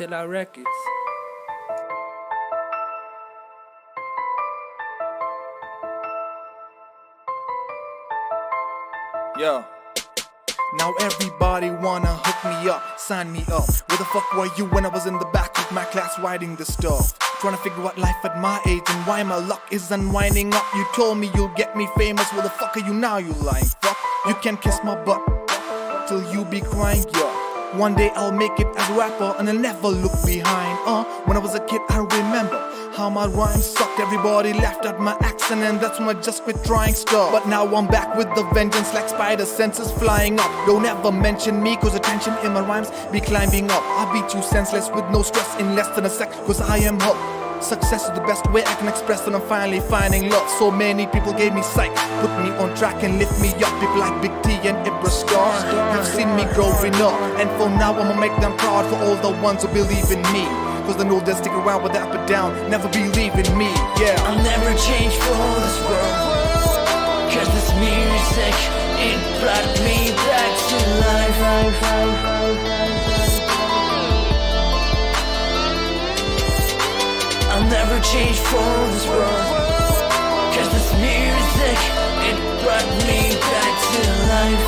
Chill Out Records. Yo. Now everybody wanna hook me up, sign me up. Where the fuck were you when I was in the back of my class writing this stuff? Trying to figure out life at my age and why my luck is unwinding up. You told me you'll get me famous, where the fuck are you now, you lying fuck? You can kiss my butt till you be crying, yo. One day I'll make it as a rapper and I'll never look behind. When I was a kid I remember how my rhymes sucked. Everybody laughed at my accent and that's when I just quit trying stuff. But now I'm back with the vengeance like spider senses flying up. Don't ever mention me cause attention in my rhymes be climbing up. I beat you senseless with no stress in less than a sec cause I am Hulk. Success is the best way I can express and I'm finally finding love. So many people gave me sight, put me on track and lift me up. People like Big T and Ibra Star have seen me growing up, and for now I'ma make them proud for all the ones who believe in me. Cause they know they'll stick around with the up and down, never believe in me, yeah. I'll never change for this world, cause this music, it brought me back to life. I'll never change for this world, cause this music, it brought me back to life.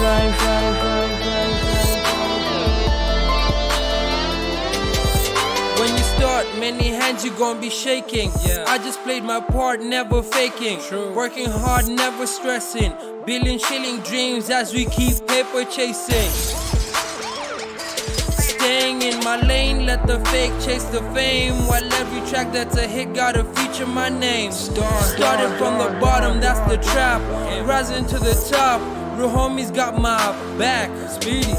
When you start, many hands you gon' be shaking. I just played my part, never faking. Working hard, never stressing. Billion shilling dreams as we keep paper chasing. Staying in my lane, let the fake chase the fame. While every track that's a hit gotta feature my name. Started from the bottom, that's the trap. Rising to the top, real homies got my back. Speedy,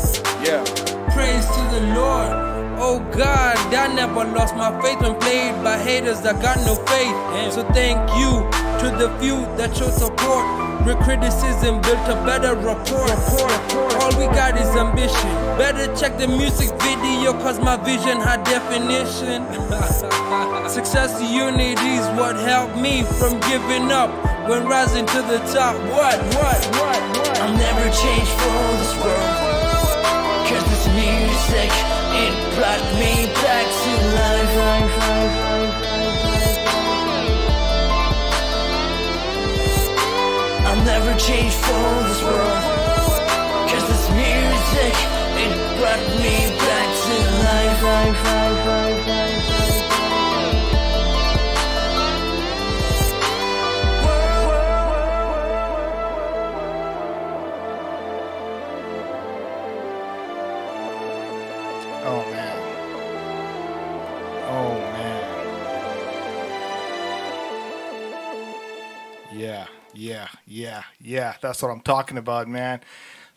Yeah. praise to the Lord. Oh God, I never lost my faith when played by haters that got no faith. So thank you to the few that showed support. Real criticism built a better rapport. All we got is ambition. Better check the music video cause my vision high definition. Success unity is what helped me from giving up when rising to the top. What? I'll never change for this world, cause this music, it brought me back to life. I'll never change for this world, cause this music, it brought me back to life. Oh man. Oh man. Yeah. That's what I'm talking about, man.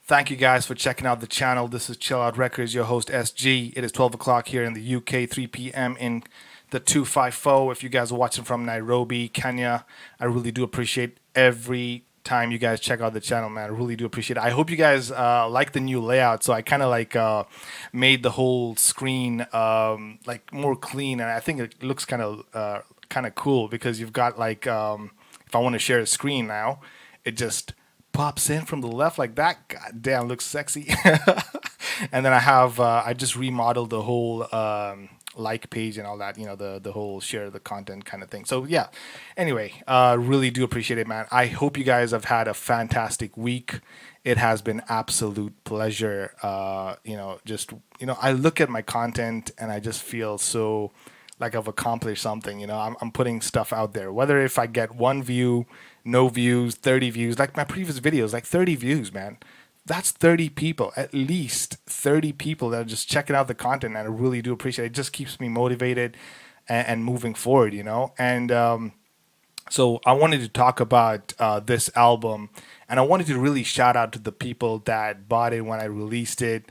Thank you guys for checking out the channel. This is Chill Out Records, your host SG. It is 12 o'clock here in the UK, 3 p.m. in the 254. If you guys are watching from Nairobi, Kenya, I really do appreciate every time you guys check out the channel, man. I really do appreciate it. I hope you guys like the new layout. So I kind of like made the whole screen like more clean, and I think it looks kind of cool because you've got like if I want to share a screen now, it just pops in from the left like that. God damn, looks sexy. And then I have I just remodeled the whole like page and all that, you know, the whole share the content kind of thing. So yeah, anyway, really do appreciate it, man. I hope you guys have had a fantastic week. It has been absolute pleasure. I look at my content and I just feel so like I've accomplished something. You know, I'm putting stuff out there, whether if I get 1 view, no views, 30 views, like my previous videos, like 30 views, man. That's 30 people, at least 30 people that are just checking out the content, and I really do appreciate it. It just keeps me motivated and moving forward, you know. And so I wanted to talk about this album, and I wanted to really shout out to the people that bought it when I released it,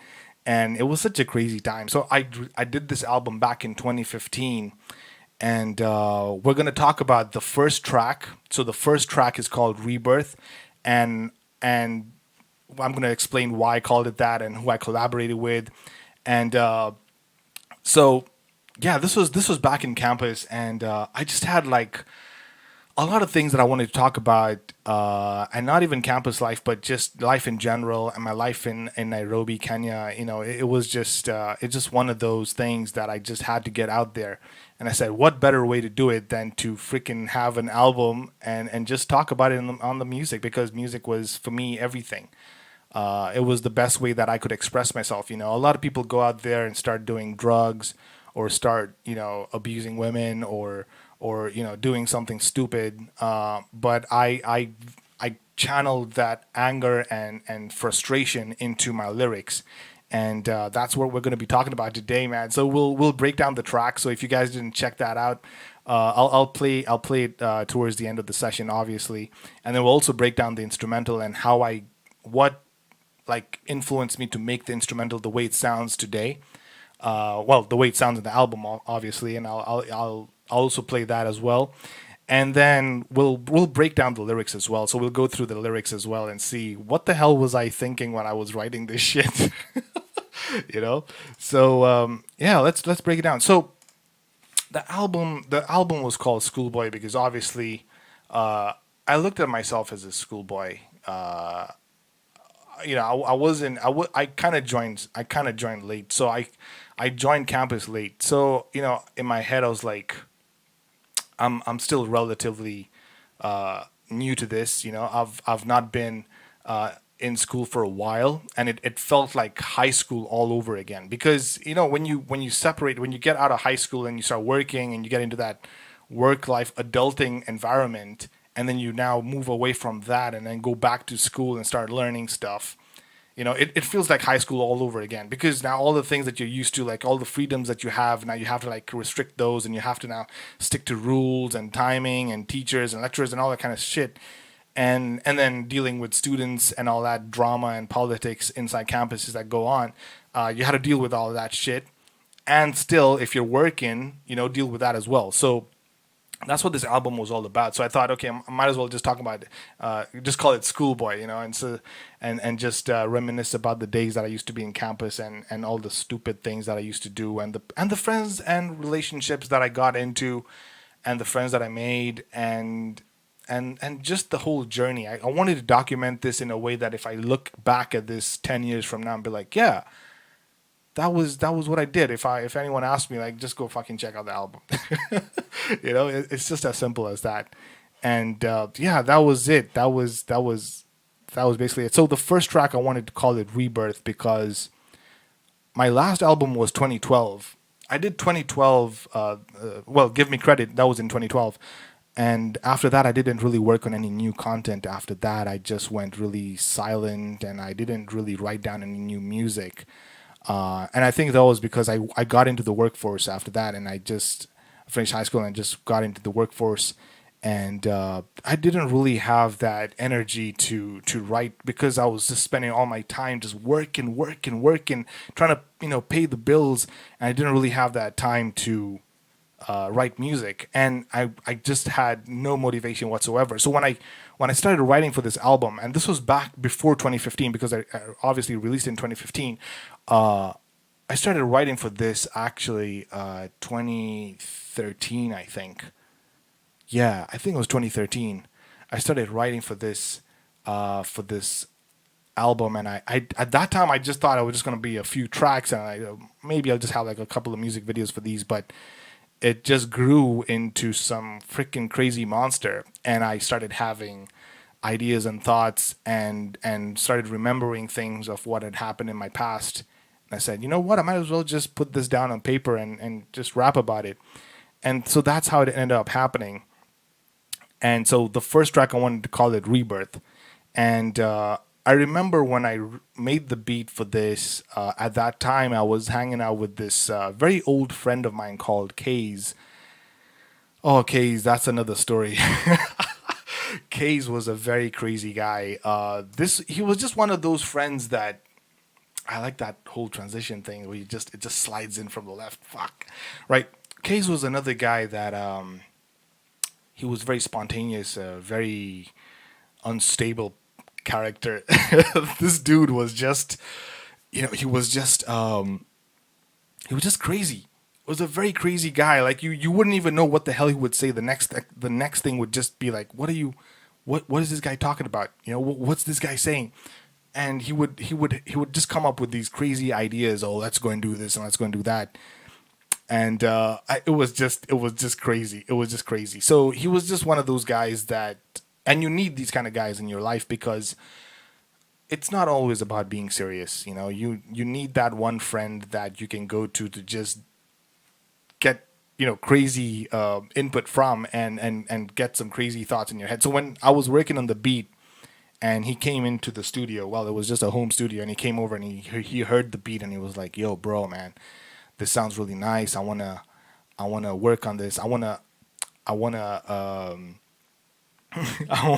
and it was such a crazy time. So I did this album back in 2015, and we're going to talk about the first track. So the first track is called Rebirth, and I'm going to explain why I called it that and who I collaborated with. And so, yeah, this was back in campus, and I just had like a lot of things that I wanted to talk about, and not even campus life, but just life in general and my life in Nairobi, Kenya. It was just it's just one of those things that I just had to get out there. And I said, what better way to do it than to freaking have an album and just talk about it on the music, because music was for me everything. It was the best way that I could express myself. A lot of people go out there and start doing drugs or start, abusing women or doing something stupid. But I channeled that anger and frustration into my lyrics. And that's what we're going to be talking about today, man. So we'll break down the track. So if you guys didn't check that out, I'll play it towards the end of the session, obviously, and then we'll also break down the instrumental and what like influenced me to make the instrumental the way it sounds today. Well, the way it sounds in the album, obviously, and I'll also play that as well. And then we'll break down the lyrics as well. So we'll go through the lyrics as well and see what the hell was I thinking when I was writing this shit. So yeah, let's break it down. So the album was called Schoolboy because obviously I looked at myself as a schoolboy. I kind of joined late. So I joined campus late. So, in my head I was like, I'm still relatively new to this. I've not been in school for a while, and it felt like high school all over again. Because when you separate, when you get out of high school and you start working and you get into that work life adulting environment, and then you now move away from that and then go back to school and start learning stuff. It feels like high school all over again, because now all the things that you're used to, like all the freedoms that you have, now you have to like restrict those, and you have to now stick to rules and timing and teachers and lecturers and all that kind of shit. And then dealing with students and all that drama and politics inside campuses that go on. You had to deal with all of that shit. And still, if you're working, deal with that as well. So that's what this album was all about. So I thought, okay, I might as well just talk about it, just call it Schoolboy, and just reminisce about the days that I used to be in campus and all the stupid things that I used to do, and the friends and relationships that I got into, and the friends that I made, and just the whole journey. I wanted to document this in a way that if I look back at this 10 years from now and be like, yeah, that was what I did. If anyone asked me, like, just go fucking check out the album. It's just as simple as that. And yeah, that was it. That was basically it. So the first track, I wanted to call it Rebirth, because my last album was 2012. I did 2012. Well, give me credit. That was in 2012. And after that, I didn't really work on any new content. After that, I just went really silent, and I didn't really write down any new music. And I think that was because I got into the workforce after that, and I just finished high school and just got into the workforce. And I didn't really have that energy to write, because I was just spending all my time just working, trying to pay the bills. And I didn't really have that time to write music, and I just had no motivation whatsoever. So when I started writing for this album, and this was back before 2015, because I obviously released it in 2015, I started writing for this actually 2013, I think. Yeah, I think it was 2013. I started writing for this album, and I at that time I just thought it was just gonna be a few tracks, and maybe I'll just have like a couple of music videos for these, but it just grew into some freaking crazy monster, and I started having ideas and thoughts, and started remembering things of what had happened in my past. And I said, you know what, I might as well just put this down on paper and just rap about it. And so that's how it ended up happening. And so the first track, I wanted to call it Rebirth. And I remember when I made the beat for this, at that time I was hanging out with this very old friend of mine called Kays. Oh, Kays, that's another story. Kays was a very crazy guy. He was just one of those friends that, I like that whole transition thing where it just slides in from the left. Fuck. Right. Kays was another guy that he was very spontaneous, very unstable character. This dude was just, he was just crazy. was a very crazy guy. Like you wouldn't even know what the hell he would say. The next thing would just be like, what is this guy talking about? You know, what's this guy saying? And he would just come up with these crazy ideas. Oh, let's go and do this and let's go and do that. And it was just crazy. It was just crazy. So he was just one of those guys that, and you need these kind of guys in your life because it's not always about being serious. You know, you need that one friend that you can go to just get crazy input from and get some crazy thoughts in your head. So when I was working on the beat and he came into the studio, well, it was just a home studio, and he came over and he heard the beat and he was like, "Yo, bro, man, this sounds really nice. I wanna work on this. I wanna I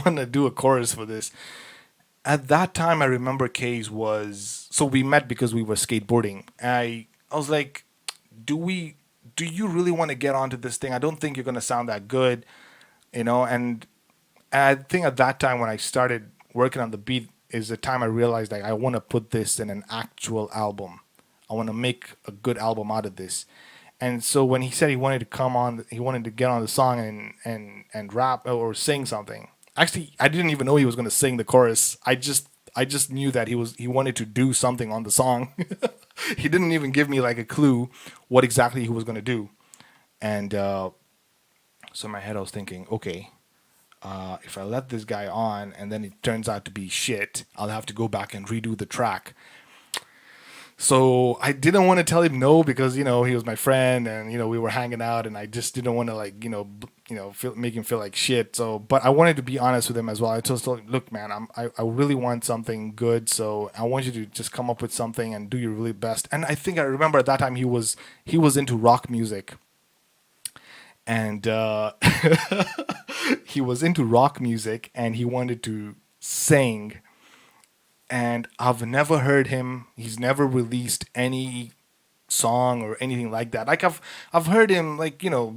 wanna do a chorus for this." At that time, I remember Case was, so we met because we were skateboarding. I was like, do you really want to get onto this thing? I don't think you're gonna sound that good, And I think at that time when I started working on the beat is the time I realized like I want to put this in an actual album. I want to make a good album out of this. And so when he said he wanted to get on the song and rap or sing something. Actually, I didn't even know he was going to sing the chorus. I just knew that he wanted to do something on the song. He didn't even give me like a clue what exactly he was going to do. And so in my head I was thinking, okay, if I let this guy on and then it turns out to be shit, I'll have to go back and redo the track. So I didn't want to tell him no because he was my friend and we were hanging out and I just didn't want to make him feel like shit. So, but I wanted to be honest with him as well. I just told him, look, man, I really want something good. So I want you to just come up with something and do your really best. And I think I remember at that time he was into rock music, and he was into rock music and he wanted to sing. And I've never heard him. He's never released any song or anything like that. Like I've heard him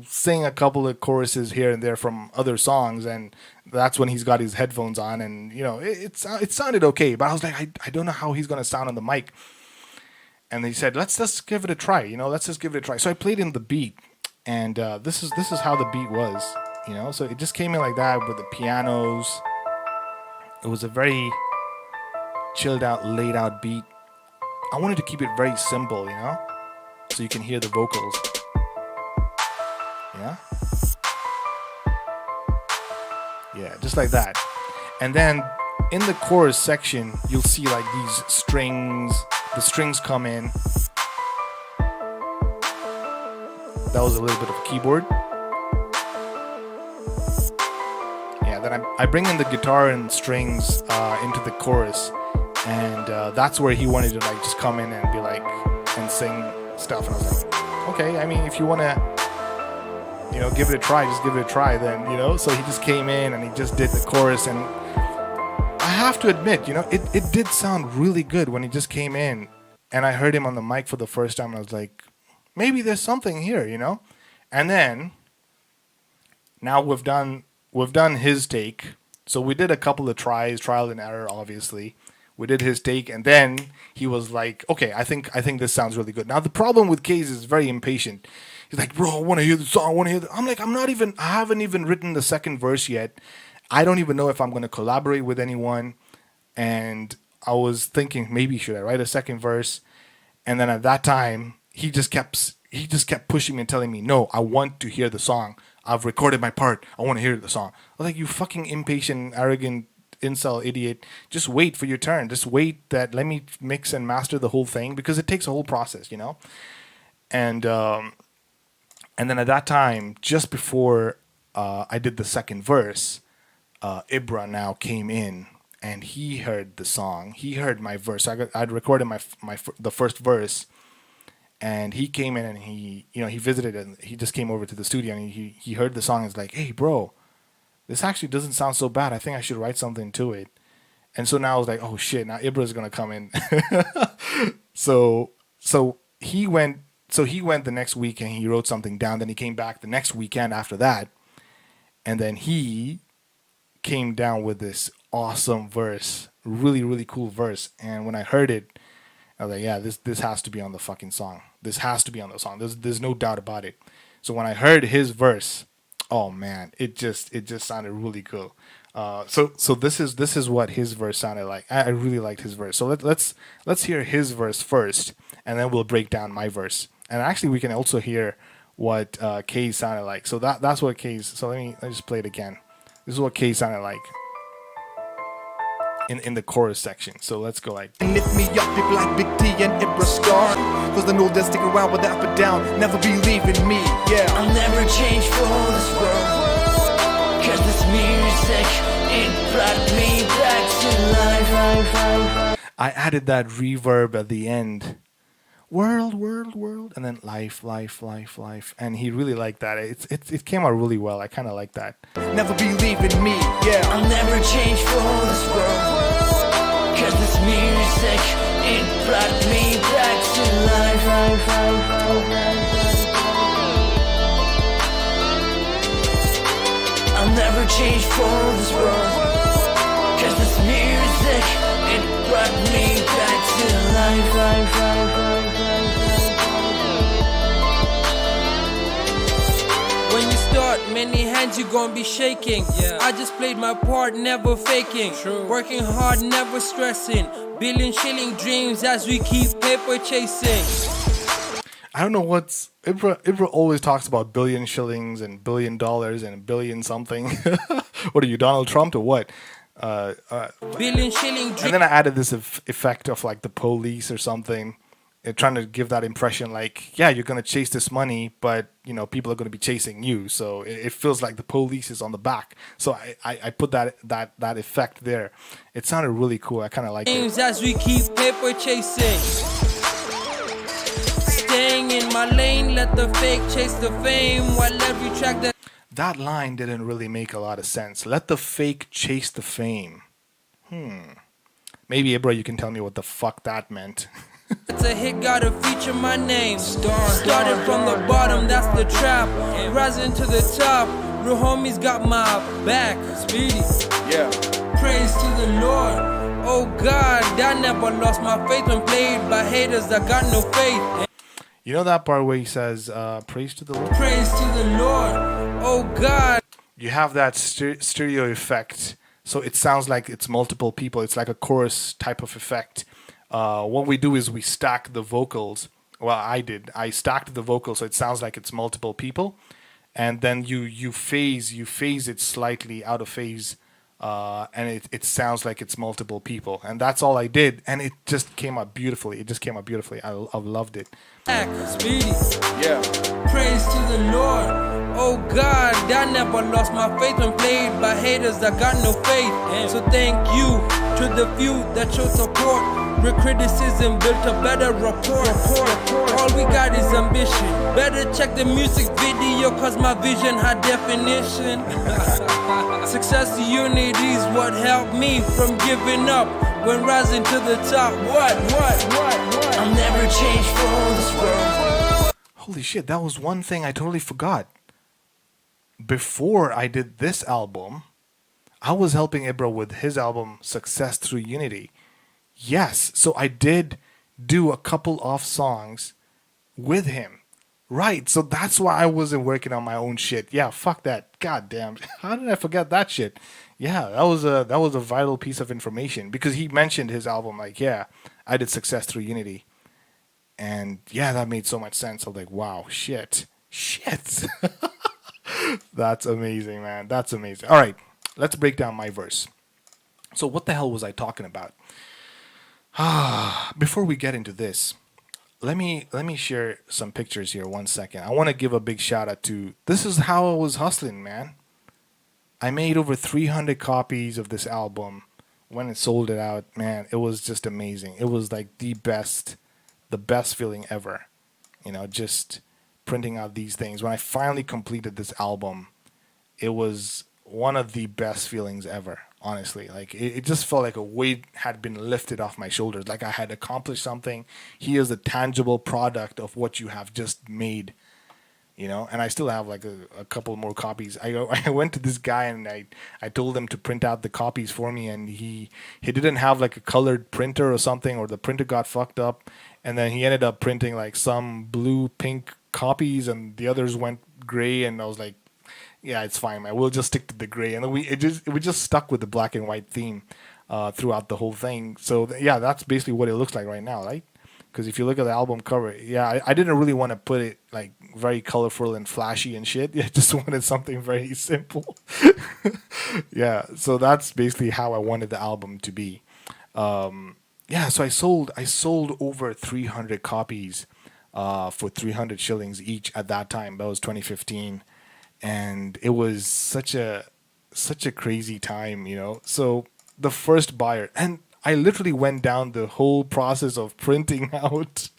sing a couple of choruses here and there from other songs, and that's when he's got his headphones on, and it sounded okay. But I was like, I don't know how he's gonna sound on the mic. And he said, let's just give it a try. Let's just give it a try. So I played him the beat, and this is how the beat was. So it just came in like that with the pianos. It was a very chilled out, laid out beat. I wanted to keep it very simple, so you can hear the vocals. Yeah, just like that. And then in the chorus section, you'll see like these strings. The strings come in. That was a little bit of keyboard. Yeah, then I bring in the guitar and strings into the chorus. And that's where he wanted to just come in and be like and sing stuff. And I was like, okay, I mean, if you want to give it a try, just give it a try then. So he just came in and he just did the chorus, and I have to admit, it did sound really good when he just came in and I heard him on the mic for the first time, and I was like, maybe there's something here. And then now we've done his take. So we did a couple of trial and error, obviously. We did his take, and then he was like, okay, I think this sounds really good. Now, the problem with Case is very impatient. He's like, bro, I want to hear the song. I want to hear I'm like, I haven't even written the second verse yet. I don't even know if I'm going to collaborate with anyone. And I was thinking, maybe should I write a second verse? And then at that time, he just kept pushing me and telling me, no, I want to hear the song. I've recorded my part. I want to hear the song. I was like, you fucking impatient, arrogant incel idiot, just wait for your turn. Just wait let me mix and master the whole thing, because it takes a whole process, And then at that time, just before I did the second verse, Ibra now came in and he heard the song. He heard my verse. I'd recorded the first verse, and he came in and he visited, and he just came over to the studio and he heard the song and was like, hey bro, this actually doesn't sound so bad. I think I should write something to it. And so now I was like, oh shit, now Ibra's gonna come in. So he went the next week and he wrote something down. Then he came back the next weekend after that, and then he came down with this awesome verse, really, really cool verse. And when I heard it, I was like, yeah, this has to be on the fucking song. This has to be on the song. There's no doubt about it. So when I heard his verse, oh man, it just sounded really cool. So this is what his verse sounded like. I really liked his verse. So let's hear his verse first, and then we'll break down my verse. And actually, we can also hear what Kay's sounded like. So that's what Kay's. So let me just play it again. This is what Kay sounded like in the chorus section. So let's go like. And lift me up, people like Big T and Ibra Scar. Cause I know they'll stick around with up and down, never be leaving me, yeah. I'll never change for this world. Cause this music, it brought me back to life. I added that reverb at the end. World, world, world, and then life, life, life, life. And he really liked that. It came out really well. I kind of like that. Never be leaving me, yeah. I'll never change for this world. Cause this music, it brought me back to life. I'll never change for this world. Cause this music, it brought me back to life. When you start, many hands you gon' be shaking. Yeah. I just played my part, never faking. True. Working hard, never stressing. Billion shilling dreams as we keep paper chasing. I don't know what's Ibra always talks about billion shillings and $1 billion and billion something. What are you, Donald Trump or what? Billion shilling dreams. And then I added this effect of like the police or something, trying to give that impression like, yeah, you're gonna chase this money, but you know people are gonna be chasing you, so it feels like the police is on the back. So I put that effect there. It sounded really cool. I kind of like it. As we keep paper chasing. Staying in my lane, let the fake chase the fame while every track That line didn't really make a lot of sense. Let the fake chase the fame. Maybe, Ibra, you can tell me what the fuck that meant. It's a hit, gotta feature my name. Started from the bottom, that's the trap. Rising to the top, real homies got my back. Speedy, Yeah. praise to the Lord. Oh God, I never lost my faith when played by haters that got no faith. You know that part where he says, praise to the Lord? Praise to the Lord. Oh God. You have that stereo effect, so it sounds like it's multiple people. It's like a chorus type of effect. What we do is we stack the vocals. Well, I stacked the vocals so it sounds like it's multiple people, and then you phase it slightly out of phase, and it sounds like it's multiple people, and that's all I did, and it just came out beautifully. I've loved it. Speedy. Yeah. Praise to the Lord. Oh God, I never lost my faith when played by haters that got no faith. So thank you to the few that showed support. With criticism built a better rapport. All we got is ambition. Better check the music video cause my vision high definition. Success to unity is what helped me from giving up when rising to the top. What? I'll never change for this world. Holy shit, that was one thing I totally forgot. Before I did this album, I was helping Ibra with his album Success Through Unity. Yes, so I did do a couple of songs with him. Right, so that's why I wasn't working on my own shit. Yeah, fuck that. God damn. How did I forget that shit? Yeah, that was a vital piece of information because he mentioned his album like, yeah, I did Success Through Unity. And yeah, that made so much sense. I was like, wow, shit. That's amazing, man. That's amazing. All right, let's break down my verse. So what the hell was I talking about? Before we get into this, let me share some pictures here 1 second. I want to give a big shout out to, this is how I was hustling, man. I made over 300 copies of this album. When it sold it out, man, it was just amazing. It was like the best feeling ever. You know, just printing out these things. When I finally completed this album, it was one of the best feelings ever. Honestly, like it just felt like a weight had been lifted off my shoulders. Like I had accomplished something. Here's the tangible product of what you have just made. you know, and I still have like a couple more copies. I went to this guy and I told him to print out the copies for me, and he didn't have like a colored printer or something, or the printer got fucked up, and then he ended up printing like some blue pink copies, and the others went gray, and I was like, yeah, it's fine, man. We'll just stick to the gray, and we just stuck with the black and white theme throughout the whole thing. So yeah, that's basically what it looks like right now, right? Because if you look at the album cover, yeah, I didn't really want to put it like very colorful and flashy and shit. I just wanted something very simple. Yeah, so that's basically how I wanted the album to be. Yeah, so I sold over 300 copies for 300 shillings each at that time. That was 2015. And it was such a crazy time, you know. So the first buyer, and I literally went down the whole process of printing out.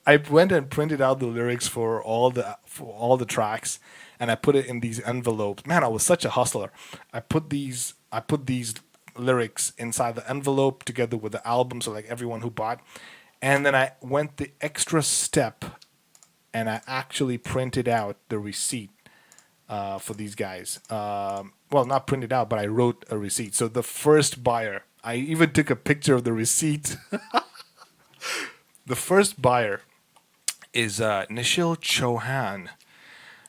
I went and printed out the lyrics for all the tracks, and I put it in these envelopes. Man, I was such a hustler. I put these lyrics inside the envelope together with the album, so like everyone who bought. And then I went the extra step, and I actually printed out the receipt for these guys. Well, not printed out, but I wrote a receipt. So the first buyer, I even took a picture of the receipt. The first buyer is Nishil Chauhan.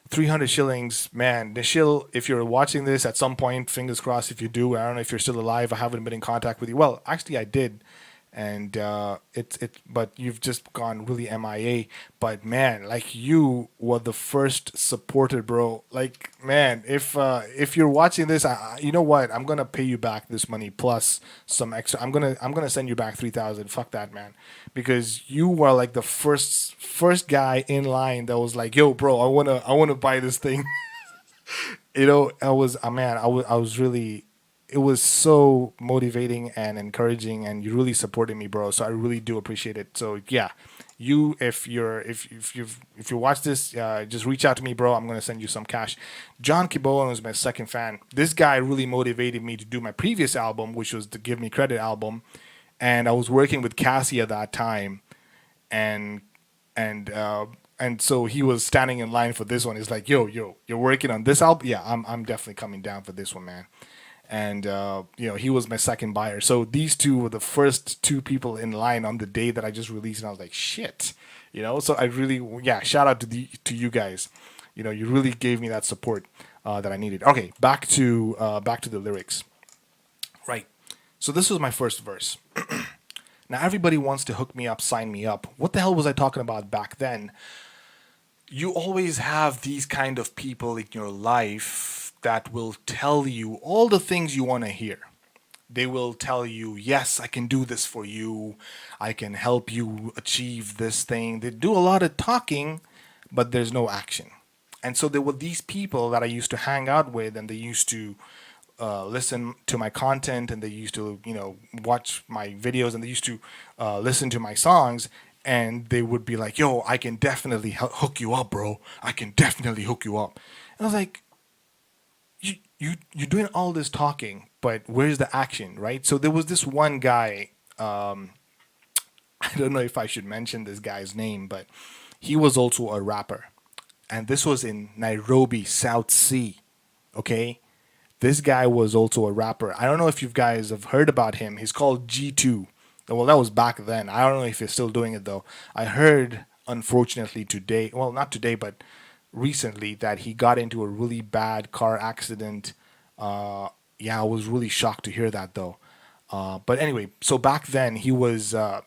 300 shillings. Man, Nishil, if you're watching this at some point, fingers crossed if you do. I don't know if you're still alive. I haven't been in contact with you. Well, actually, I did. And but you've just gone really MIA. But man, like, you were the first supporter, bro. Like, man, if you're watching this, you know what? I'm gonna pay you back this money plus some extra. I'm gonna send you back 3,000. Fuck that, man, because you were like the first guy in line that was like, yo, bro, I wanna buy this thing. You know, I was really. It was so motivating and encouraging, and you really supported me, bro. So I really do appreciate it. So yeah, if you watch this, just reach out to me, bro. I'm gonna send you some cash. John Kiboan was my second fan. This guy really motivated me to do my previous album, which was the Give Me Credit album, and I was working with Cassie at that time, and so he was standing in line for this one. He's like, yo, you're working on this album? Yeah, I'm definitely coming down for this one, man. And, you know, he was my second buyer. So these two were the first two people in line on the day that I just released. And I was like, shit, you know, so I really, yeah, shout out to you guys. You know, you really gave me that support that I needed. Okay, back to the lyrics. Right. So this was my first verse. Now, everybody wants to hook me up, sign me up. What the hell was I talking about back then? You always have these kind of people in your life that will tell you all the things you want to hear. They will tell you, yes, I can do this for you. I can help you achieve this thing. They do a lot of talking, but there's no action. And so there were these people that I used to hang out with, and they used to listen to my content, and they used to, you know, watch my videos, and they used to listen to my songs, and they would be like, yo, I can definitely hook you up, bro. I can definitely hook you up. And I was like, you're doing all this talking, but where's the action, right? So there was this one guy, I don't know if I should mention this guy's name, but he was also a rapper. And this was in Nairobi, South Sea, okay? This guy was also a rapper. I don't know if you guys have heard about him. He's called G2. Well, that was back then. I don't know if he's still doing it, though. I heard, unfortunately, today, well, not today, but recently, that he got into a really bad car accident. Yeah, I was really shocked to hear that, though. But anyway, so back then he was a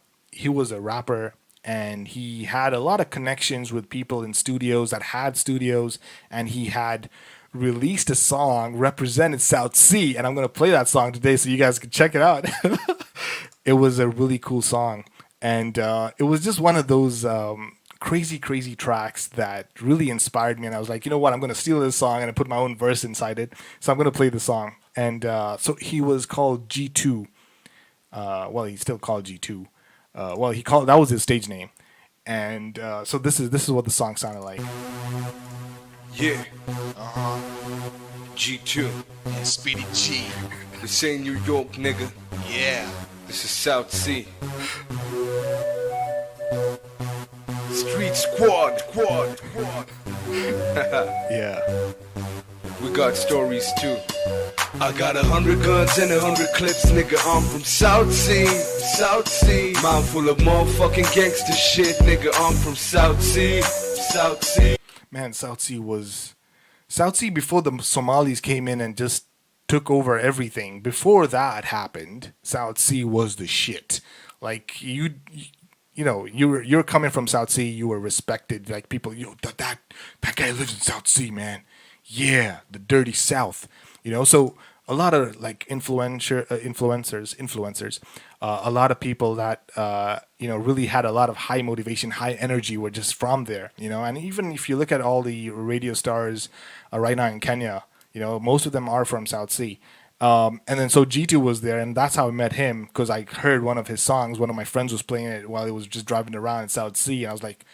rapper, and he had a lot of connections with people in studios that had studios, and he had released a song, represented South Sea, and I'm gonna play that song today so you guys can check it out. It was a really cool song, and it was just one of those crazy tracks that really inspired me. And I was like, you know what, I'm going to steal this song and I put my own verse inside it. So I'm going to play the song. And so he was called G2. Well, he's still called G2. Well, that was his stage name. And so this is what the song sounded like. Yeah. G2. Yeah, Speedy G. This ain't New York, nigga. Yeah. This is South Sea. Street Squad. Yeah. We got stories too. I got 100 guns and 100 clips, nigga. I'm from South Sea, South Sea. Mouth full of motherfucking gangster shit, nigga. I'm from South Sea, South Sea. Man, South Sea before the Somalis came in and just took over everything. Before that happened, South Sea was the shit. Like you know, you're coming from South Sea, you were respected. Like people, that guy lives in South Sea, man. Yeah, the dirty South. You know, so a lot of like influencers, a lot of people that really had a lot of high motivation, high energy were just from there. You know, and even if you look at all the radio stars right now in Kenya, you know, most of them are from South Sea. And then so G2 was there, and that's how I met him, because I heard one of his songs. One of my friends was playing it while he was just driving around in South Sea, and I was like,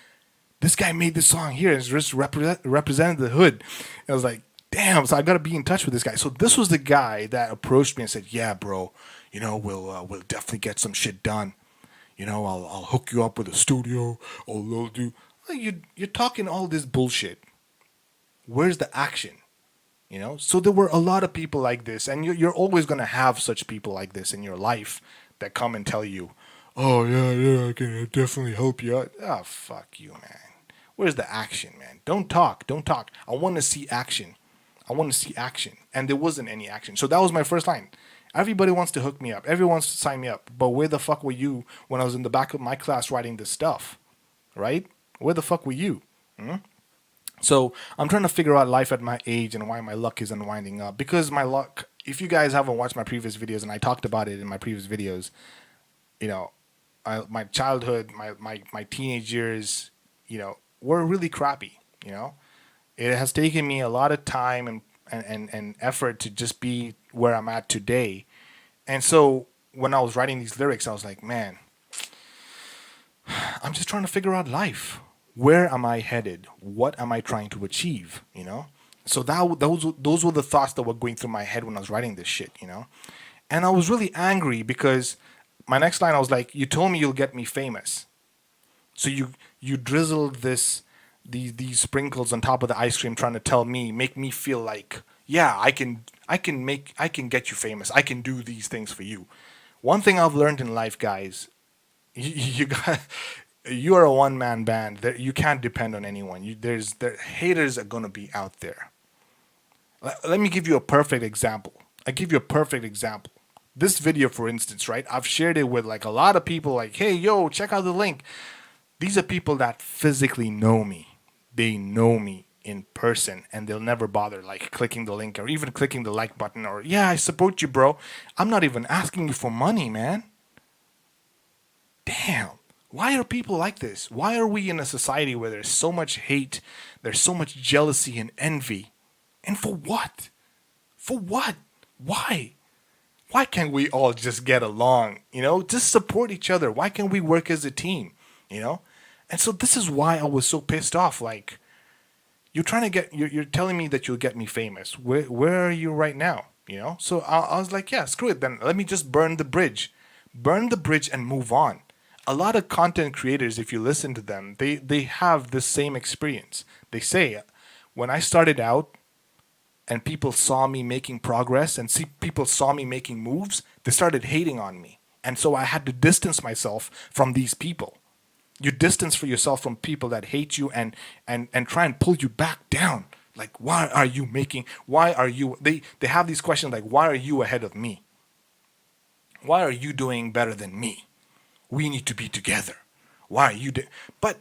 this guy made this song here. It's just represented the hood. And I was like, damn, so I got to be in touch with this guy. So this was the guy that approached me and said, yeah, bro, you know, we'll definitely get some shit done. You know, I'll hook you up with a studio. I'll do. You're talking all this bullshit. Where's the action? You know, so there were a lot of people like this, and you're always going to have such people like this in your life that come and tell you, oh, yeah, I can definitely help you out. Oh, fuck you, man. Where's the action, man? Don't talk. I want to see action. And there wasn't any action. So that was my first line. Everybody wants to hook me up. Everyone wants to sign me up. But where the fuck were you when I was in the back of my class writing this stuff? Right? Where the fuck were you? So I'm trying to figure out life at my age and why my luck isn't winding up. Because my luck, if you guys haven't watched my previous videos, and I talked about it in my previous videos, you know, my childhood, my teenage years, you know, were really crappy, you know. It has taken me a lot of time and effort to just be where I'm at today. And so when I was writing these lyrics, I was like, man, I'm just trying to figure out life. Where am I headed? What am I trying to achieve? You know? So those were the thoughts that were going through my head when I was writing this shit, you know? And I was really angry because my next line, I was like, you told me you'll get me famous. So you drizzled these sprinkles on top of the ice cream, trying to make me feel like, yeah, I can get you famous. I can do these things for you. One thing I've learned in life, guys, you are a one-man band. You can't depend on anyone. Haters are gonna be out there. Let me give you a perfect example. This video, for instance, right? I've shared it with like a lot of people. Like, hey, yo, check out the link. These are people that physically know me. They know me in person, and they'll never bother like clicking the link or even clicking the like button or, yeah, I support you, bro. I'm not even asking you for money, man. Damn. Why are people like this? Why are we in a society where there's so much hate, there's so much jealousy and envy? And for what? For what? Why? Why can't we all just get along? You know, just support each other. Why can't we work as a team? You know? And so this is why I was so pissed off. Like, you're telling me that you'll get me famous. Where are you right now? You know? So I was like, yeah, screw it then. Let me just burn the bridge. Burn the bridge and move on. A lot of content creators, if you listen to them, they have the same experience. They say, when I started out and people saw me making progress and people saw me making moves, they started hating on me. And so I had to distance myself from these people. You distance for yourself from people that hate you and try and pull you back down. Like, they have these questions like, why are you ahead of me? Why are you doing better than me? We need to be together. Why are you But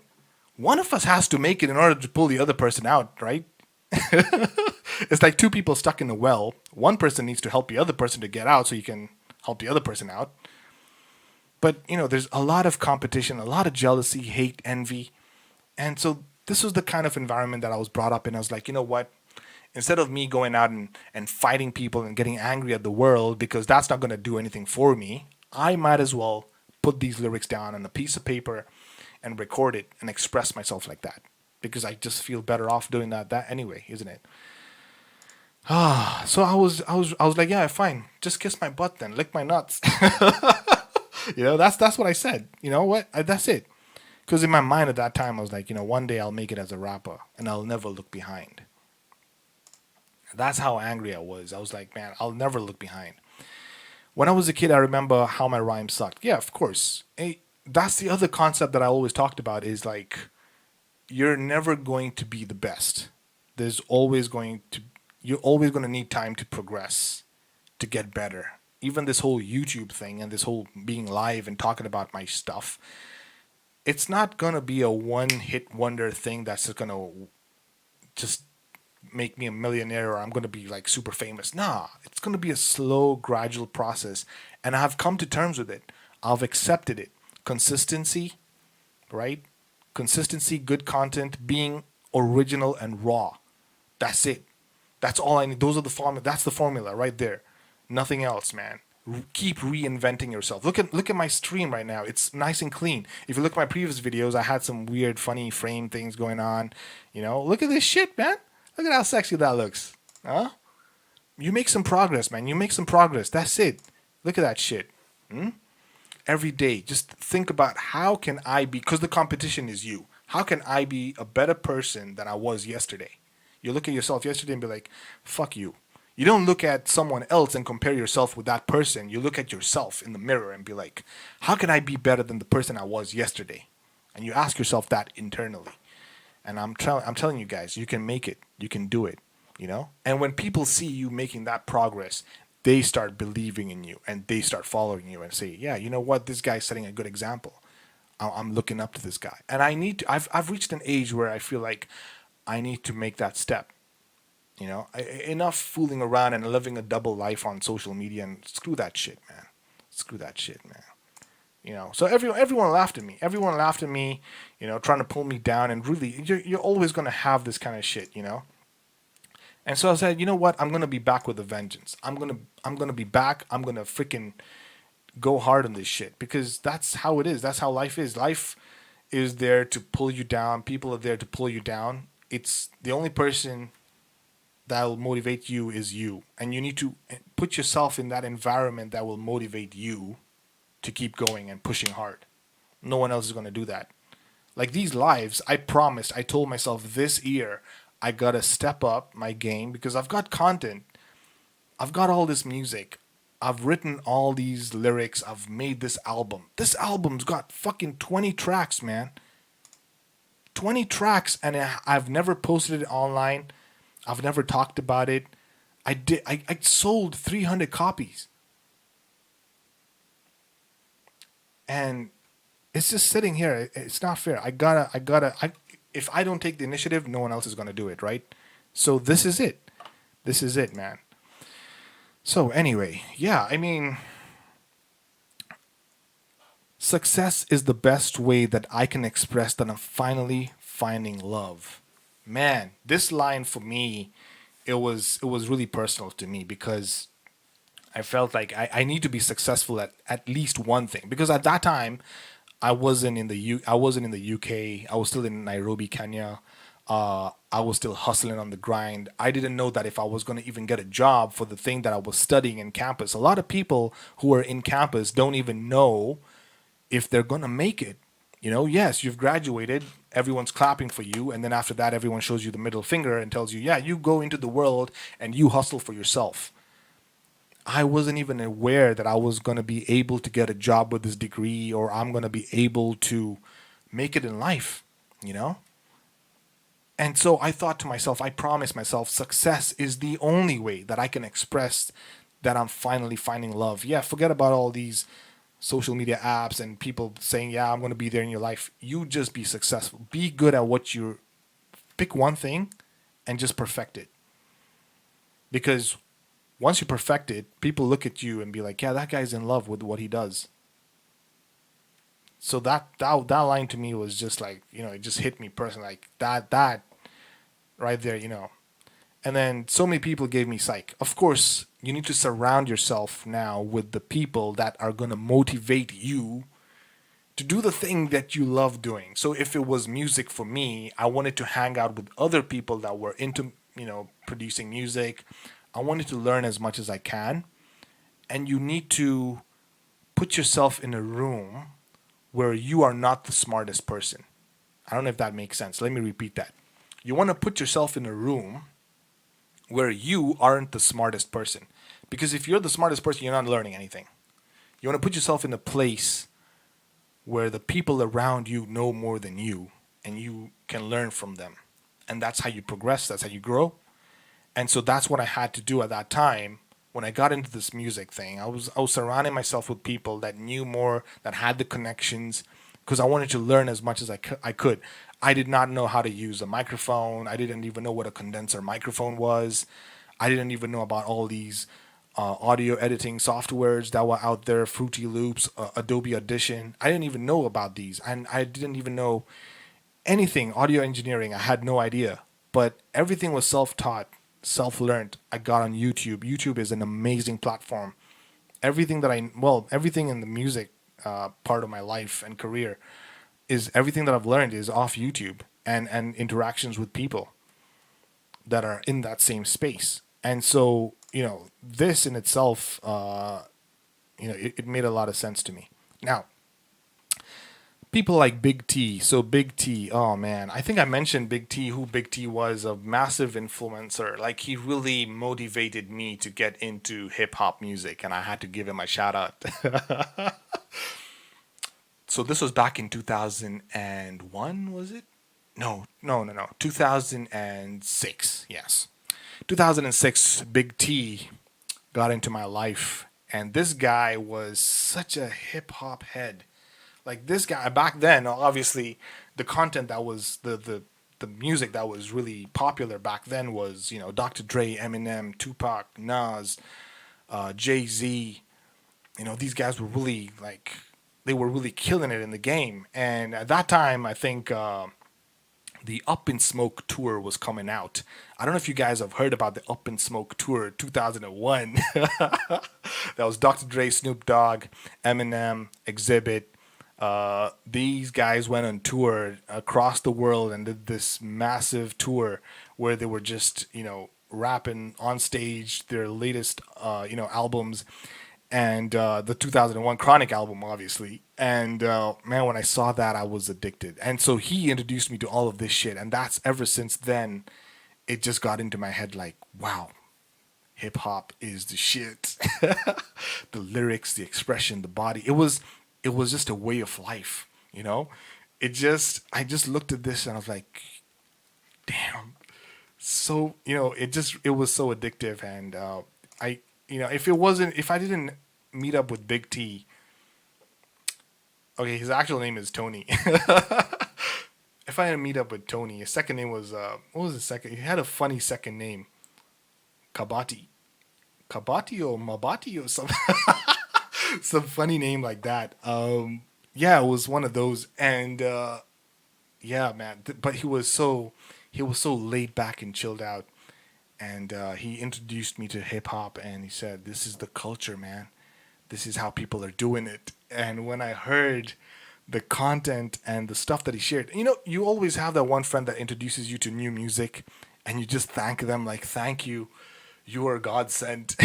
one of us has to make it in order to pull the other person out, right? It's like two people stuck in a well. One person needs to help the other person to get out so you can help the other person out. But, you know, there's a lot of competition, a lot of jealousy, hate, envy. And so this was the kind of environment that I was brought up in. I was like, you know what? Instead of me going out and fighting people and getting angry at the world, because that's not going to do anything for me, I might as well put these lyrics down on a piece of paper and record it and express myself like that. Because I just feel better off doing that anyway, isn't it? So I was like, yeah, fine. Just kiss my butt then. Lick my nuts. You know, that's what I said. You know what? That's it. Because in my mind at that time, I was like, one day I'll make it as a rapper and I'll never look behind. That's how angry I was. I was like, man, I'll never look behind. When I was a kid, I remember how my rhymes sucked. Yeah, of course. That's the other concept that I always talked about is like, you're never going to be the best. You're always going to need time to progress, to get better. Even this whole YouTube thing and this whole being live and talking about my stuff, it's not going to be a one-hit wonder thing that's just going to just make me a millionaire or I'm going to be like super famous. Nah, it's going to be a slow, gradual process. And I've come to terms with it. I've accepted it. Consistency, right? Consistency, good content, being original and raw. That's it. That's all I need. Those are the formula. That's the formula right there. Nothing else, man. Keep reinventing yourself. Look at my stream right now. It's nice and clean. If you look at my previous videos, I had some weird, funny frame things going on. Look at this shit, man. Look at how sexy that looks. Huh? You make some progress, man. You make some progress. That's it. Look at that shit. Every day, just think about how can I be, because the competition is you. How can I be a better person than I was yesterday? You look at yourself yesterday and be like, fuck you. You don't look at someone else and compare yourself with that person. You look at yourself in the mirror and be like, how can I be better than the person I was yesterday? And you ask yourself that internally. And I'm telling you guys, you can make it. You can do it, And when people see you making that progress, they start believing in you and they start following you and say, yeah, you know what? This guy's setting a good example. I'm looking up to this guy. And I've reached an age where I feel like I need to make that step. Enough fooling around and living a double life on social media and screw that shit, man. Screw that shit, man. So everyone laughed at me. Everyone laughed at me, trying to pull me down. And really, you're always going to have this kind of shit, And so I said, you know what? I'm going to be back with a vengeance. I'm going to be back. I'm going to freaking go hard on this shit because that's how it is. That's how life is. Life is there to pull you down. People are there to pull you down. It's the only person that will motivate you is you. And you need to put yourself in that environment that will motivate you to keep going and pushing hard. No one else is going to do that. Like these lives, I told myself this year, I got to step up my game because I've got content. I've got all this music. I've written all these lyrics. I've made this album. This album's got fucking 20 tracks, man. 20 tracks, and I've never posted it online. I've never talked about it. I sold 300 copies. And it's just sitting here. It's not fair. If I don't take the initiative, no one else is going to do it, right? So this is it. This is it, man. So anyway, yeah, success is the best way that I can express that I'm finally finding love. Man, this line for me, it was really personal to me because I felt like I need to be successful at least one thing. Because at that time, I wasn't in the UK. I was still in Nairobi, Kenya. I was still hustling on the grind. I didn't know that if I was going to even get a job for the thing that I was studying in campus. A lot of people who are in campus don't even know if they're going to make it. Yes, you've graduated. Everyone's clapping for you. And then after that, everyone shows you the middle finger and tells you, yeah, you go into the world and you hustle for yourself. I wasn't even aware that I was going to be able to get a job with this degree or I'm going to be able to make it in life, And so I thought to myself, I promised myself, success is the only way that I can express that I'm finally finding love. Yeah, forget about all these social media apps and people saying, yeah, I'm going to be there in your life. You just be successful. Be good at what you pick one thing and just perfect it. Because once you perfect it, people look at you and be like, yeah, that guy's in love with what he does. So that line to me was just like, it just hit me personally, like that right there, And then so many people gave me psych. Of course, you need to surround yourself now with the people that are going to motivate you to do the thing that you love doing. So if it was music for me, I wanted to hang out with other people that were into, producing music. I wanted to learn as much as I can. And you need to put yourself in a room where you are not the smartest person. I don't know if that makes sense. Let me repeat that. You want to put yourself in a room where you aren't the smartest person. Because if you're the smartest person, you're not learning anything. You want to put yourself in a place where the people around you know more than you and you can learn from them. And that's how you progress, that's how you grow. And so that's what I had to do at that time when I got into this music thing. I was surrounding myself with people that knew more, that had the connections, because I wanted to learn as much as I could. I did not know how to use a microphone. I didn't even know what a condenser microphone was. I didn't even know about all these audio editing softwares that were out there, Fruity Loops, Adobe Audition. I didn't even know about these. And I didn't even know anything, audio engineering. I had no idea. But everything was self-taught, self-learned. I got on YouTube. YouTube is an amazing platform. Everything in the music part of my life and career is everything that I've learned is off YouTube and interactions with people that are in that same space. And so, this in itself, it made a lot of sense to me. Now, people like Big T. So Big T, oh man, I think I mentioned Big T, who Big T was, a massive influencer. Like, he really motivated me to get into hip hop music, and I had to give him a shout out. So this was back in 2001, was it? No. 2006, yes. 2006, Big T got into my life, and this guy was such a hip hop head. Like, this guy back then, obviously, the content that was the music that was really popular back then was, Dr. Dre, Eminem, Tupac, Nas, Jay-Z. These guys were really they were really killing it in the game. And at that time, I think the Up in Smoke tour was coming out. I don't know if you guys have heard about the Up in Smoke tour 2001. That was Dr. Dre, Snoop Dogg, Eminem, Exhibit. These guys went on tour across the world and did this massive tour where they were just, rapping on stage their latest, albums. And the 2001 Chronic album, obviously. And man, when I saw that, I was addicted. And so he introduced me to all of this shit. And that's ever since then, it just got into my head like, wow, hip hop is the shit. The lyrics, the expression, the body. It was just a way of life, I just looked at this and I was like, damn. So, it was so addictive. And if I didn't meet up with Big T, okay, his actual name is Tony. If I didn't meet up with Tony, his second name was, what was his second? He had a funny second name. Kabati or Mabati or something. Some funny name like that. It was one of those. And, yeah, man, but he was so laid back and chilled out. And he introduced me to hip hop, and he said, "This is the culture, man. This is how people are doing it." And when I heard the content and the stuff that he shared, you always have that one friend that introduces you to new music, and you just thank them like, "Thank you, you are God sent."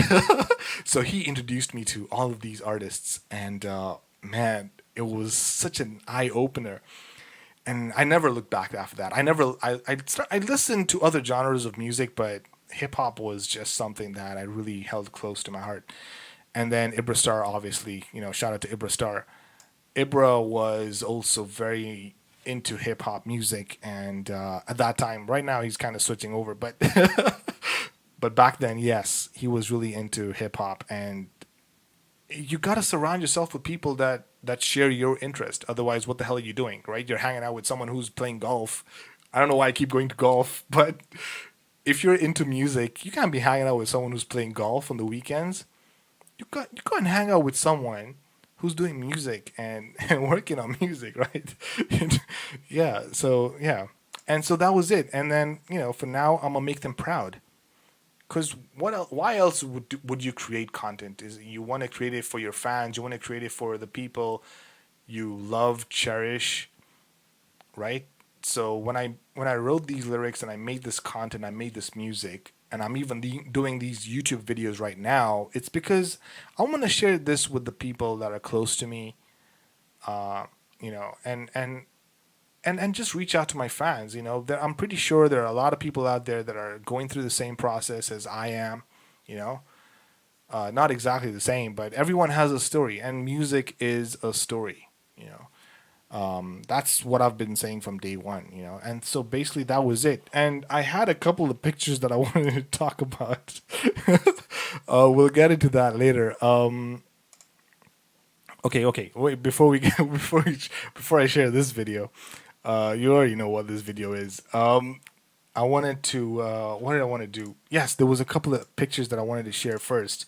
So he introduced me to all of these artists, and man, it was such an eye opener. And I never looked back after that. I listened to other genres of music, but hip hop was just something that I really held close to my heart. And then Ibra Star, obviously, shout out to Ibra Star. Ibra was also very into hip hop music, and at that time, right now he's kind of switching over, but but back then, yes, he was really into hip hop. And you got to surround yourself with people that share your interest. Otherwise, what the hell are you doing, right? You're hanging out with someone who's playing golf. I don't know why I keep going to golf, but if you're into music, you can't be hanging out with someone who's playing golf on the weekends. You go and hang out with someone who's doing music and working on music, right? Yeah. So yeah, and so that was it. And then for now, I'm gonna make them proud. Because why else would you create content? Is you want to create it for your fans? You want to create it for the people you love, cherish, right? So when I wrote these lyrics and I made this content, I made this music, and I'm even doing these YouTube videos right now, it's because I want to share this with the people that are close to me. you know, and just reach out to my fans. You know, I'm pretty sure there are a lot of people out there that are going through the same process as I am. You know, not exactly the same, but everyone has a story, and music is a story. You know, that's what I've been saying from day one. You know, and so basically that was it. And I had a couple of pictures that I wanted to talk about. We'll get into that later. Okay. Wait, before I share this video, you already know what this video is. I wanted to. What did I want to do? Yes, there was a couple of pictures that I wanted to share first.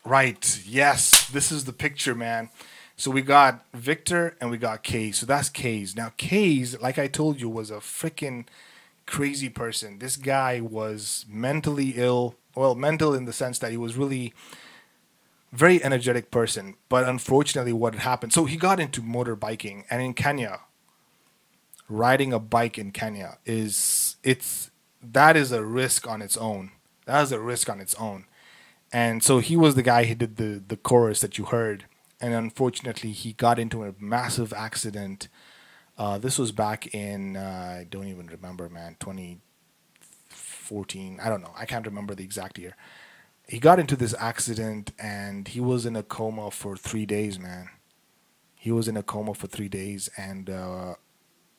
Right. Yes, this is the picture, man. So we got Victor and we got Kaze. So that's Kaze. Now Kaze, like I told you, was a freaking crazy person. This guy was mentally ill. Well, mental in the sense that he was really very energetic person. But unfortunately, what had happened? So he got into motorbiking, and in Kenya, riding a bike in Kenya is a risk on its own. That is a risk on its own. And so he was the guy who did the chorus that you heard. And unfortunately, he got into a massive accident. This was back in, I don't even remember, man, 2014. I don't know. I can't remember the exact year. He got into this accident and he was in a coma for 3 days, man. He was in a coma for 3 days. And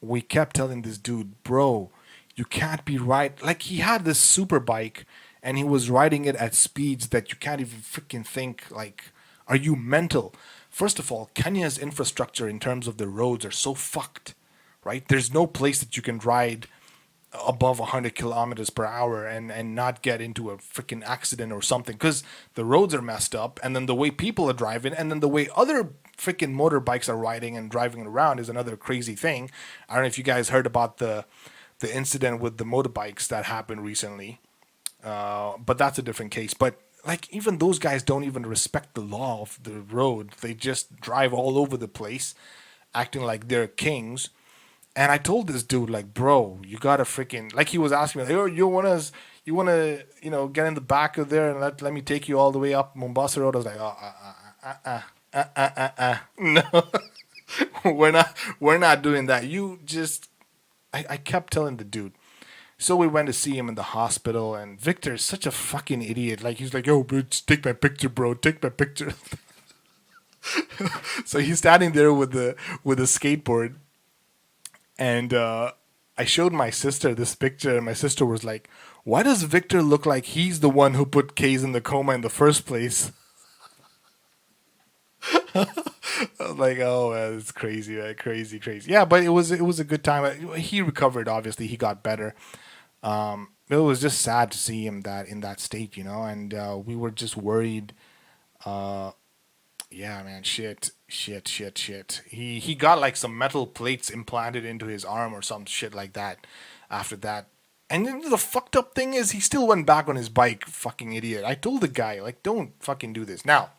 we kept telling this dude, bro, you can't be like, he had this super bike and he was riding it at speeds that you can't even freaking think, like, are you mental? First of all, Kenya's infrastructure in terms of the roads are so fucked, right? There's no place that you can ride above 100 kilometers per hour and not get into a freaking accident or something, because the roads are messed up, and then the way people are driving, and then the way other freaking motorbikes are riding and driving around is another crazy thing. I don't know if you guys heard about the incident with the motorbikes that happened recently. But that's a different case. But like, even those guys don't even respect the law of the road. They just drive all over the place, acting like they're kings. And I told this dude, like, bro, you gotta freaking, like, he was asking me, like, oh, you wanna, you know, get in the back of there and let me take you all the way up Mombasa Road. I was like, no, we're not doing that. You just, I kept telling the dude. So we went to see him in the hospital, and Victor is such a fucking idiot. Like, he's like, yo, bitch, take my picture, bro. Take my picture. So he's standing there with a skateboard, and I showed my sister this picture, and my sister was like, why does Victor look like he's the one who put Kaze in the coma in the first place? I was like, oh, man, it's crazy, man. Crazy. Yeah, but it was a good time. He recovered, obviously. He got better. It was just sad to see him in that state, you know, and we were just worried. Yeah, man, shit. He got like some metal plates implanted into his arm or some shit like that after that. And then the fucked up thing is he still went back on his bike, fucking idiot. I told the guy, like, don't fucking do this. Now,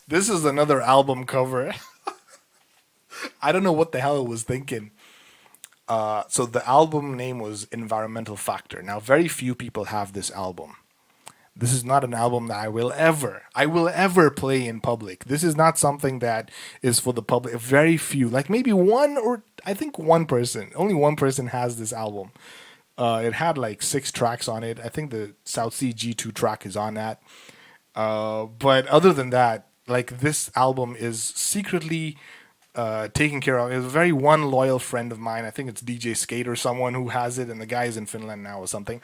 this is another album cover. I don't know what the hell I was thinking. So the album name was Environmental Factor. Now, very few people have this album. This is not an album that I will ever play in public. This is not something that is for the public. Very few, like maybe one, or I think one person, only one person has this album. It had like 6 tracks on it. I think the South Sea G2 track is on that. But other than that, like, this album is secretly taken care of. It's a very one loyal friend of mine. I think it's DJ Skate or someone who has it, and the guy is in Finland now or something.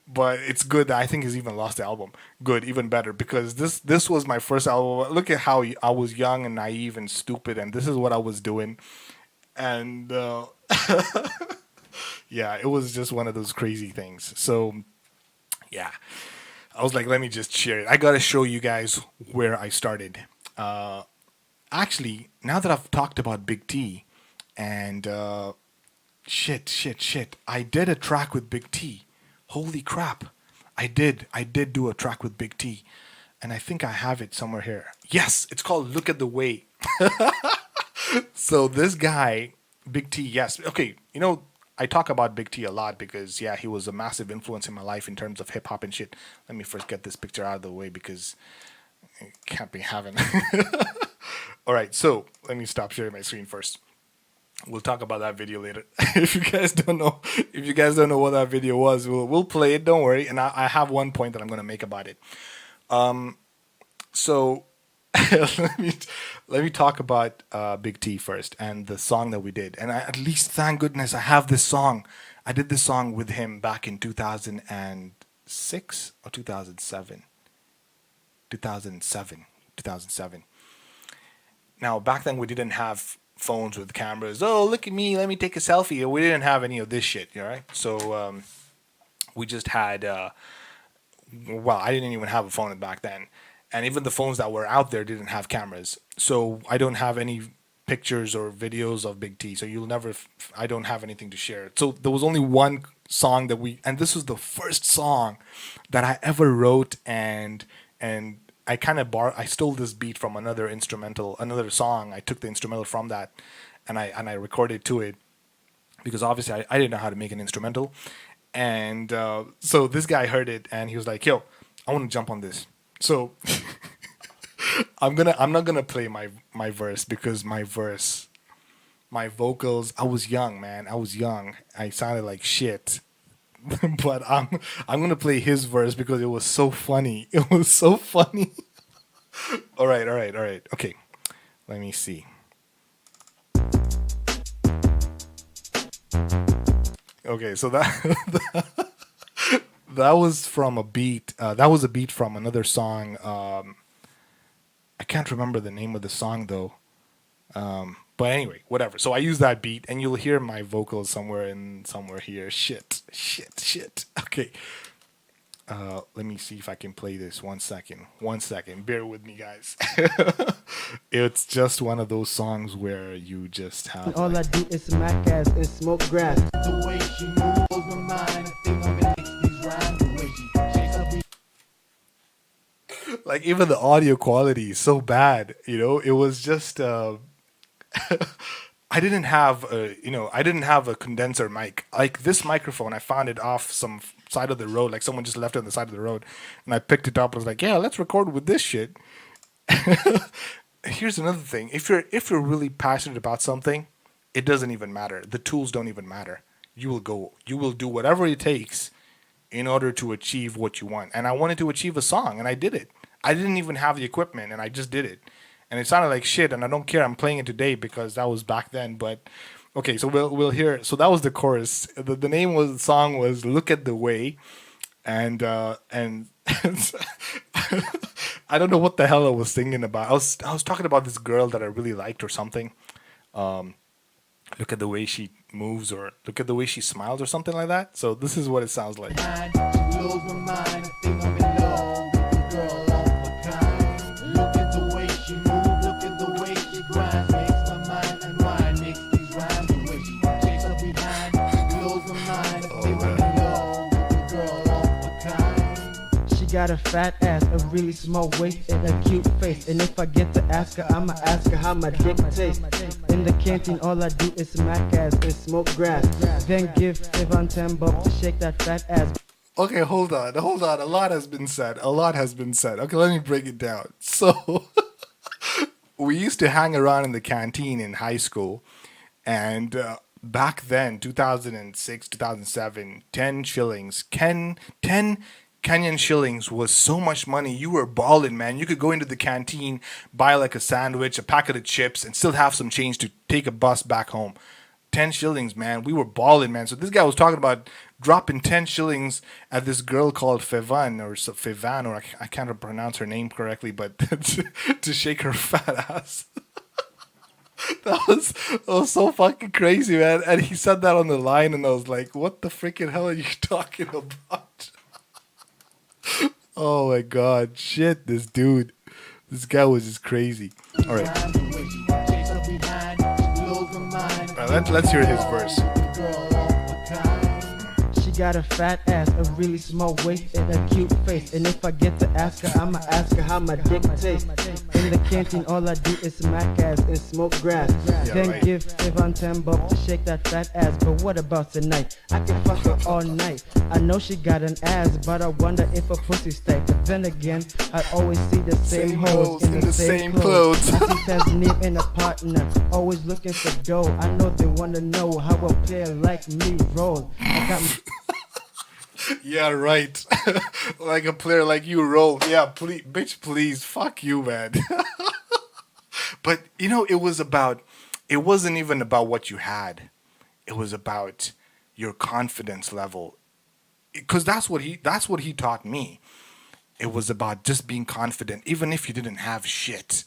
But it's good. I think he's even lost the album. Good, even better, because this was my first album. Look at how I was young and naive and stupid, and this is what I was doing. And yeah, it was just one of those crazy things. So yeah, I was like, let me just share it. I gotta show you guys where I started. Actually, now that I've talked about Big T, and shit, I did a track with Big T. Holy crap. I did do a track with Big T, and I think I have it somewhere here. Yes, it's called Look at the Way. So this guy, Big T, yes. Okay, you know, I talk about Big T a lot because, yeah, he was a massive influence in my life in terms of hip-hop and shit. Let me first get this picture out of the way because it can't be having... All right, so let me stop sharing my screen first. We'll talk about that video later. If you guys don't know what that video was, we'll play it. Don't worry. And I have one point that I'm going to make about it. So let me talk about Big T first and the song that we did. And at least, thank goodness, I have this song. I did this song with him back in 2006 or 2007. 2007. Now, back then we didn't have phones with cameras. Oh, look at me, let me take a selfie. We didn't have any of this shit, all right? So we just had, well, I didn't even have a phone back then. And even the phones that were out there didn't have cameras. So I don't have any pictures or videos of Big T. So you'll never, I don't have anything to share. So there was only one song that and this was the first song that I ever wrote, and I kind of I stole this beat from another song. I took the instrumental from that, and I recorded to it, because obviously I didn't know how to make an instrumental, and so this guy heard it and he was like, "Yo, I want to jump on this." So I'm not gonna play my verse, because my vocals. I was young, man. I was young. I sounded like shit. But I'm gonna play his verse because it was so funny. It was so funny. All right. Okay, let me see. Okay, so that that was from a beat. That was a beat from another song. I can't remember the name of the song though. But anyway, whatever. So I use that beat, and you'll hear my vocals somewhere here. Shit. Okay. Let me see if I can play this. 1 second. Bear with me, guys. It's just one of those songs where you just have. All I do is smack ass and smoke grass. The way she moves my mind, I think I'm gonna mix these rhymes. The way she shakes her Like, even the audio quality is so bad. It was just. I didn't have a condenser mic. Like, this microphone, I found it off some side of the road. Like, someone just left it on the side of the road, and I picked it up and was like, yeah, let's record with this shit. Here's another thing. If you're really passionate about something, it doesn't even matter. The tools don't even matter. You will do whatever it takes in order to achieve what you want. And I wanted to achieve a song, and I did it. I didn't even have the equipment, and I just did it. And it sounded like shit, and I don't care. I'm playing it today because that was back then. But okay, so we'll hear. So that was the chorus. The name of the song was "Look at the Way," and I don't know what the hell I was thinking about. I was talking about this girl that I really liked or something. Look at the way she moves, or look at the way she smiles, or something like that. So this is what it sounds like. mind. She blows my mind, I think I'm in love. Girl off a kind. Look at the way she moves, look at the way she grinds. Makes my mind unwind, makes these rhymes. The way she shakes her behind, blows my mind, I think I'm in love. Girl off a kind. She got a fat ass, a really small waist, and a cute face. And if I get to ask her, I'ma ask her how my dick tastes. In the canteen, all I do is smack ass and smoke grass. Then give Ivan 10 bucks to shake that fat ass. Okay, hold on. A lot has been said. Okay, let me break it down. So, we used to hang around in the canteen in high school, and back then, 2006, 2007, 10 shillings, 10 Kenyan shillings was so much money. You were balling, man. You could go into the canteen, buy like a sandwich, a packet of chips, and still have some change to take a bus back home. 10 shillings, man. We were balling, man. So this guy was talking about dropping 10 shillings at this girl called Fevan, or I can't pronounce her name correctly, but to shake her fat ass. That was so fucking crazy, man. And he said that on the line, and I was like, what the freaking hell are you talking about? Oh my god, shit, this guy was just crazy. All right. Let's hear his verse. She got a fat ass, a really small waist, and a cute face. And if I get to ask her, I'ma ask her how my dick tastes. In In the canteen, all I do is smack ass and smoke grass. Then right. give Ivan 10 bucks to shake that fat ass. But what about tonight? I can fuck her all night. I know she got an ass, but I wonder if her pussy stank. But then again, I always see the same hoes in the same clothes. I see Tasneem in a partner, always looking for dough. I know they wanna know how a player like me roll. I got me. Yeah, right. Like a player like you roll. Yeah, please, bitch, please, fuck you, man. But you know, it wasn't even about what you had. It was about your confidence level. Because that's what he taught me. It was about just being confident, even if you didn't have shit.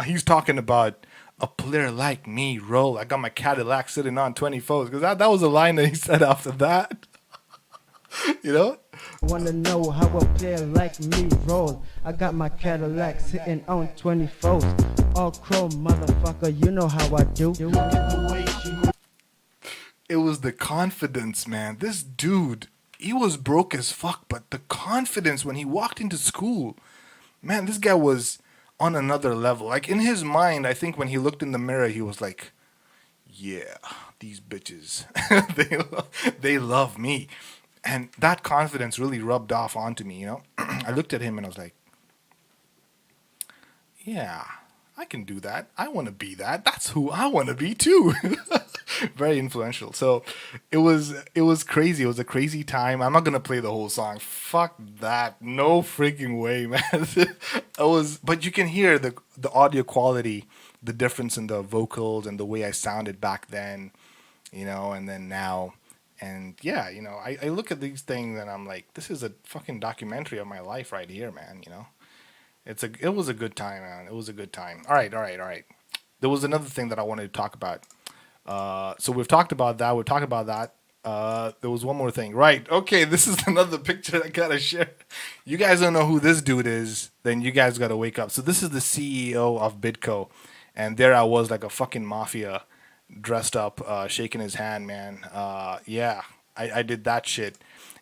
He's talking about a player like me roll. I got my Cadillac sitting on 20 foes. Because that was a line that he said after that. You know? Wanna know how a player like me roll. I got my Cadillac sitting on 24s. All chrome, motherfucker, you know how I do. It was the confidence, man. This dude, he was broke as fuck, but the confidence when he walked into school, man, this guy was on another level. Like in his mind, I think when he looked in the mirror, he was like, yeah, these bitches, they love me. And that confidence really rubbed off onto me, you know? I looked at him and I was like, yeah, I can do that. I want to be that. That's who I want to be too. Very influential. So it was crazy. It was a crazy time. I'm not going to play the whole song. Fuck that. No freaking way, man. But you can hear the audio quality, the difference in the vocals and the way I sounded back then, you know, and then now. And yeah, you know, I look at these things and I'm like, this is a fucking documentary of my life right here, man. You know, it was a good time, man. It was a good time. All right. There was another thing that I wanted to talk about. So we've talked about that. There was one more thing. Right. Okay. This is another picture I gotta share. You guys don't know who this dude is, then you guys gotta wake up. So this is the CEO of Bitco. And there I was like a fucking mafia dressed up, shaking his hand, man. Yeah, I did that shit.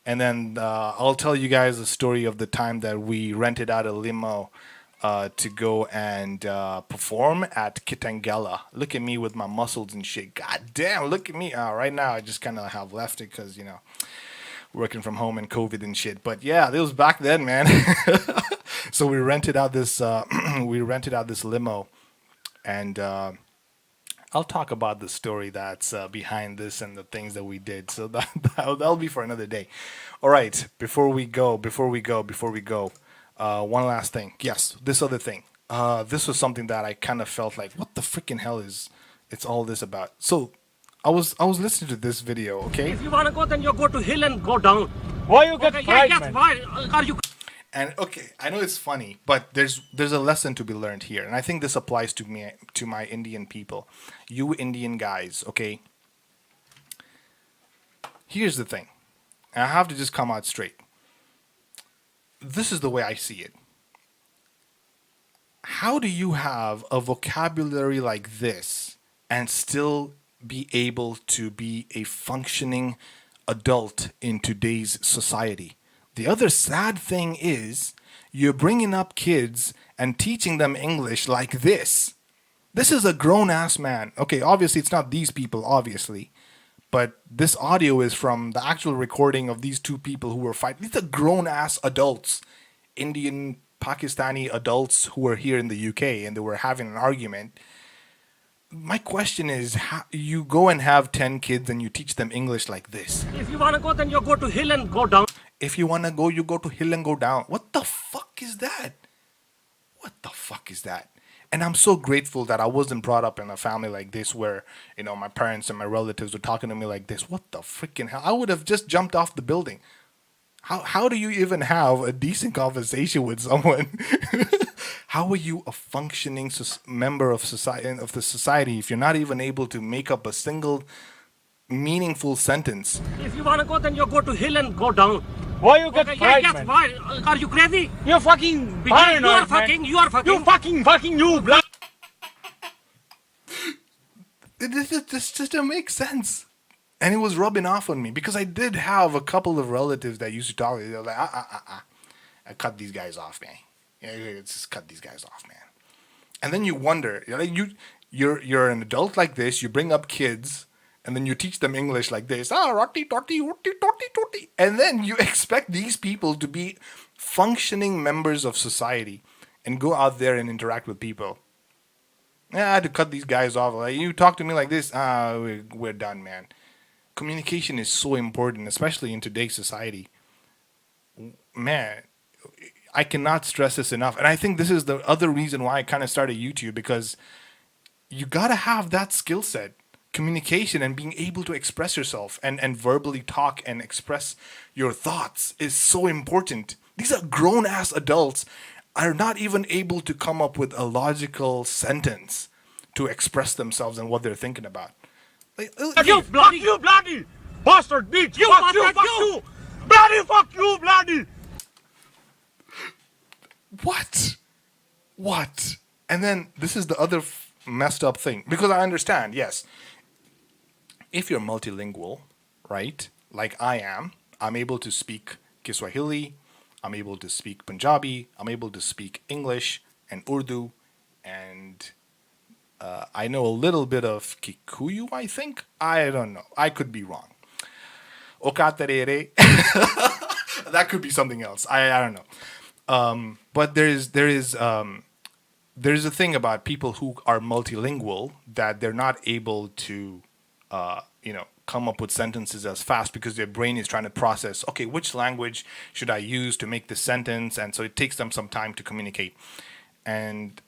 And then I'll tell you guys a story of the time that we rented out a limo to go and perform at Kitengela. Look at me with my muscles and shit. God damn, look at me. Right now, I just kind of have left it because, you know, working from home and COVID and shit. But yeah, it was back then, man. So we rented out this limo, and I'll talk about the story that's behind this and the things that we did. So that'll be for another day. All right, before we go, one last thing. Yes, this other thing. This was something that I kind of felt like, what the freaking hell is it's all this about? So I was listening to this video, okay? If you want to go, then you go to hill and go down. Why you get fried, yes, man? why are you... And okay, I know it's funny, but there's a lesson to be learned here, and I think this applies to me, to my Indian people, you Indian guys. Okay, here's the thing, and I have to just come out straight. This is the way I see it. How do you have a vocabulary like this and still be able to be a functioning adult in today's society? The other sad thing is you're bringing up kids and teaching them English like this. This is a grown-ass man. Okay, obviously it's not these people, obviously. But this audio is from the actual recording of these two people who were fighting. These are grown-ass adults, Indian, Pakistani adults who were here in the UK, and they were having an argument. My question is, how you go and have 10 kids and you teach them English like this? If you want to go, then you go to hill and go down. If you want to go, you go to hill and go down. What the fuck is that? What the fuck is that? And I'm so grateful that I wasn't brought up in a family like this where, you know, my parents and my relatives were talking to me like this. What the freaking hell? I would have just jumped off the building. How do you even have a decent conversation with someone? How are you a functioning member of the society if you're not even able to make up a single meaningful sentence? If you want to go, then you go to hill and go down. Why you get fried, yes, man? why are you crazy? You're fucking paranoid, You are man. fucking. You fucking, you black. This just doesn't make sense. And it was rubbing off on me because I did have a couple of relatives that used to talk. They were like, I cut these guys off, man. Yeah, just cut these guys off, man. And then you wonder, you're an adult like this, you bring up kids, and then you teach them English like this, roti, toti, roti, toti, toti. And then you expect these people to be functioning members of society and go out there and interact with people. Yeah, I had to cut these guys off. Like, you talk to me like this, we're done, man. Communication is so important, especially in today's society. Man, I cannot stress this enough. And I think this is the other reason why I kind of started YouTube, because you got to have that skill set, communication, and being able to express yourself and verbally talk and express your thoughts is so important. These are grown ass adults are not even able to come up with a logical sentence to express themselves and what they're thinking about. Like, Fuck you, bloody bastard bitch. Fuck you. Bloody fuck you, bloody. What? And then this is the other messed up thing, because I understand, yes, if you're multilingual, right, like I am, I'm able to speak Kiswahili, I'm able to speak Punjabi, I'm able to speak English and Urdu, and I know a little bit of Kikuyu, I think. I don't know. I could be wrong. Okaterere. That could be something else. I don't know. But there is a thing about people who are multilingual that they're not able to, come up with sentences as fast because their brain is trying to process, okay, which language should I use to make this sentence? And so it takes them some time to communicate. And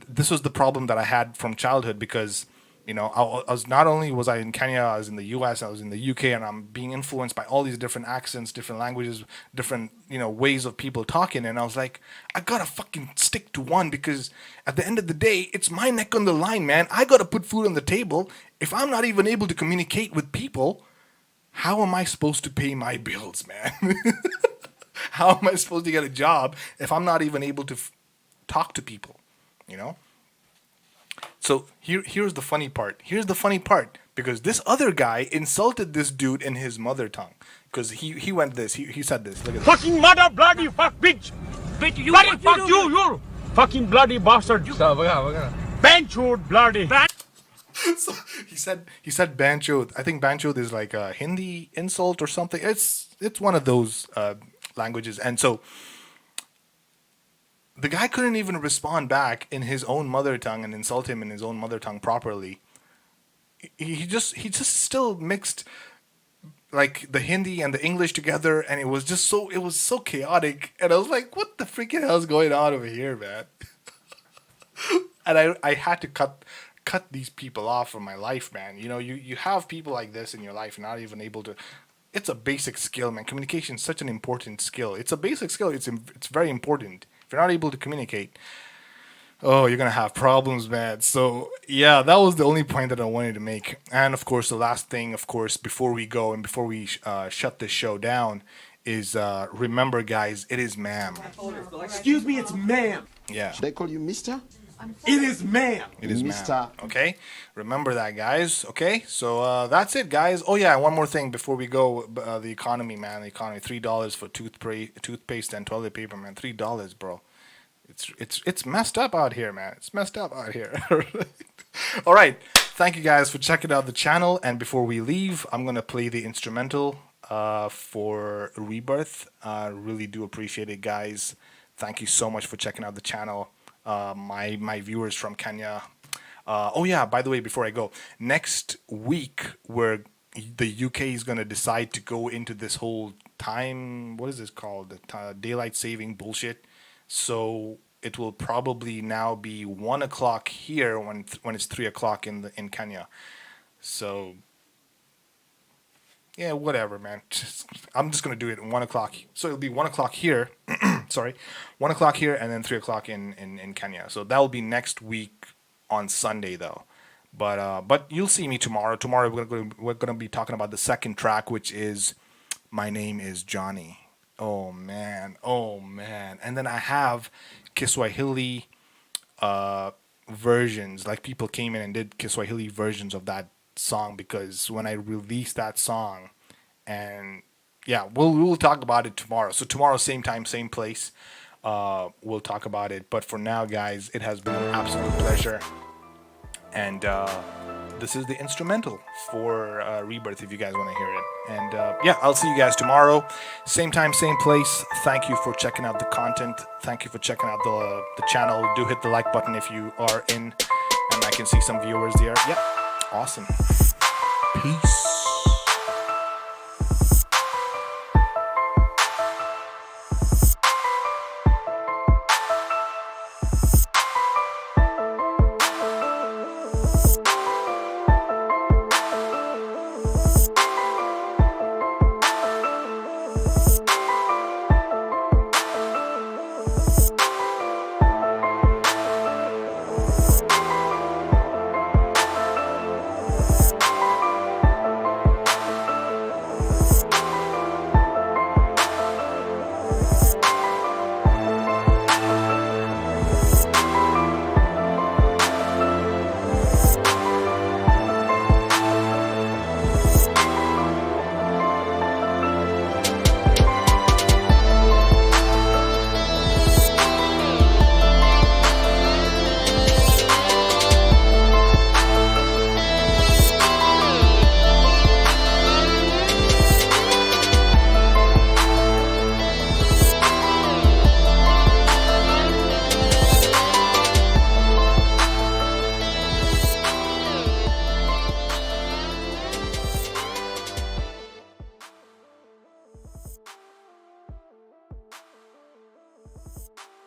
this was the problem that I had from childhood, because, I was, not only was I in Kenya, I was in the US, I was in the UK, and I'm being influenced by all these different accents, different languages, different, ways of people talking. And I was like, I gotta fucking stick to one, because at the end of the day, it's my neck on the line, man. I gotta put food on the table. If I'm not even able to communicate with people, how am I supposed to pay my bills, man? How am I supposed to get a job if I'm not even able to talk to people, So here's the funny part. Because this other guy insulted this dude in his mother tongue. Because he went this. He said this. Look at this. Fucking mother bloody fuck bitch. Bitch, you Bloody what fuck do? you fucking bloody bastard. Benchwood bloody. So he said bancho. I think bancho is like a Hindi insult or something. It's one of those languages. And so the guy couldn't even respond back in his own mother tongue and insult him in his own mother tongue properly. He just still mixed like the Hindi and the English together, and it was so chaotic. And I was like, what the freaking hell is going on over here, man? And I had to cut these people off from my life, man. You have people like this in your life, not even able to. It's a basic skill, man. Communication is such an important skill. It's a basic skill. It's very important. If you're not able to communicate, you're going to have problems, man. So, yeah, that was the only point that I wanted to make. And, of course, the last thing, before we go and before we shut this show down is remember, guys, it is ma'am. Excuse me, it's ma'am. Yeah. Should I call you Mister? It is ma'am. It is Mister. ma'am. Okay? Remember that, guys. Okay? So that's it, guys. Oh, yeah, one more thing before we go. The economy, man. The economy. $3 for toothpaste and toilet paper, man. $3, bro. It's messed up out here, man. It's messed up out here. All right. Thank you, guys, for checking out the channel. And before we leave, I'm going to play the instrumental for Rebirth. Really do appreciate it, guys. Thank you so much for checking out the channel. My viewers from Kenya. Oh yeah, by the way, before I go, next week where the UK is going to decide to go into this whole time, what is this called? The daylight saving bullshit. So it will probably now be 1 o'clock here when it's 3 o'clock in Kenya. So yeah, whatever, man. I'm just going to do it at 1 o'clock. So it'll be 1 o'clock here. Sorry. 1 o'clock here and then 3 o'clock in Kenya. So that will be next week on Sunday, though. But you'll see me tomorrow. Tomorrow we're going to be talking about the second track, which is My Name is Johnny. Oh, man. And then I have Kiswahili versions. Like, people came in and did Kiswahili versions of that song, because when I released that song, and yeah, we'll talk about it tomorrow. So tomorrow, same time, same place. we'll talk about it. But for now, guys, it has been an absolute pleasure. And this is the instrumental for Rebirth if you guys want to hear it. And yeah, I'll see you guys tomorrow. Same time, same place. Thank you for checking out the content. Thank you for checking out the channel. Do hit the like button if you are in. And I can see some viewers there. Yeah, awesome. Peace.